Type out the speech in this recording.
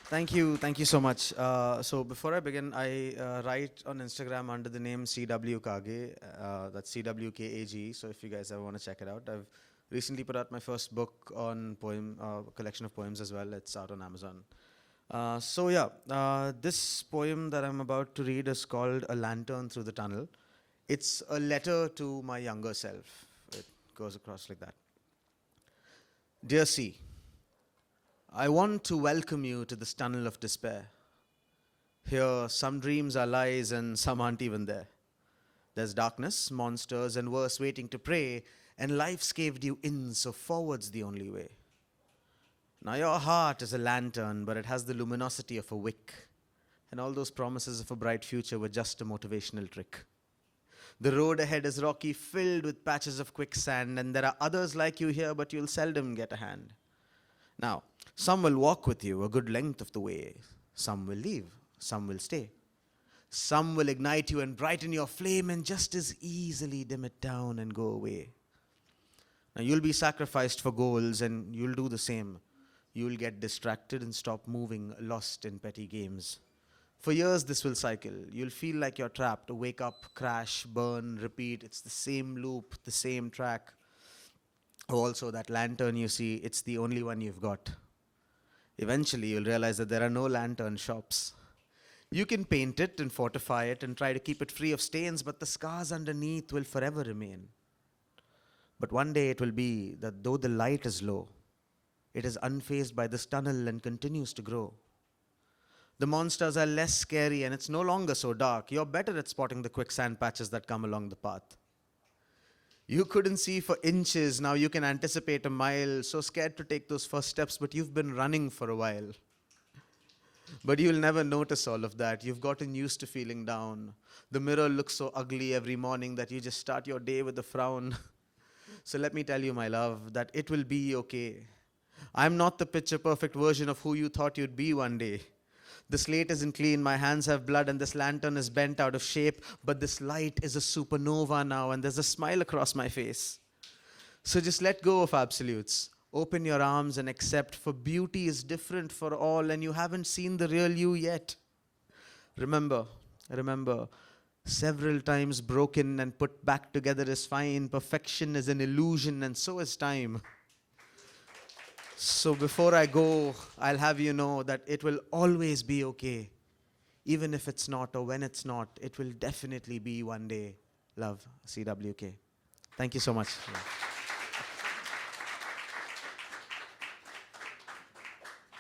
Thank you so much. So before I begin, I write on Instagram under the name CW Kage. That's CWKAG. So if you guys ever want to check it out, I've recently put out my first book on collection of poems as well. It's out on Amazon. This poem that I'm about to read is called "A Lantern Through the Tunnel." It's a letter to my younger self. It goes across like that. Dear C, I want to welcome you to this tunnel of despair. Here, some dreams are lies and some aren't even there. There's darkness, monsters, and worse waiting to prey, and life's caved you in, so forward's the only way. Now, your heart is a lantern, but it has the luminosity of a wick, and all those promises of a bright future were just a motivational trick. The road ahead is rocky, filled with patches of quicksand, and there are others like you here, but you'll seldom get a hand. Now, some will walk with you a good length of the way. Some will leave. Some will stay. Some will ignite you and brighten your flame and just as easily dim it down and go away. Now, you'll be sacrificed for goals and you'll do the same. You'll get distracted and stop moving, lost in petty games. For years, this will cycle. You'll feel like you're trapped. Wake up, crash, burn, repeat. It's the same loop, the same track. Also, that lantern you see, it's the only one you've got. Eventually, you'll realize that there are no lantern shops. You can paint it and fortify it and try to keep it free of stains, but the scars underneath will forever remain. But one day it will be that though the light is low, it is unfazed by this tunnel and continues to grow. The monsters are less scary and it's no longer so dark. You're better at spotting the quicksand patches that come along the path. You couldn't see for inches, now you can anticipate a mile. So scared to take those first steps, but you've been running for a while. But you'll never notice all of that. You've gotten used to feeling down. The mirror looks so ugly every morning that you just start your day with a frown. So let me tell you, my love, that it will be okay. I'm not the picture-perfect version of who you thought you'd be one day. The slate isn't clean, my hands have blood, and this lantern is bent out of shape, but this light is a supernova now, and there's a smile across my face. So just let go of absolutes. Open your arms and accept, for beauty is different for all, and you haven't seen the real you yet. Remember, several times broken and put back together is fine. Perfection is an illusion, and so is time. So before I go, I'll have you know that it will always be okay. Even if it's not or when it's not, it will definitely be one day. Love, CWK. Thank you so much.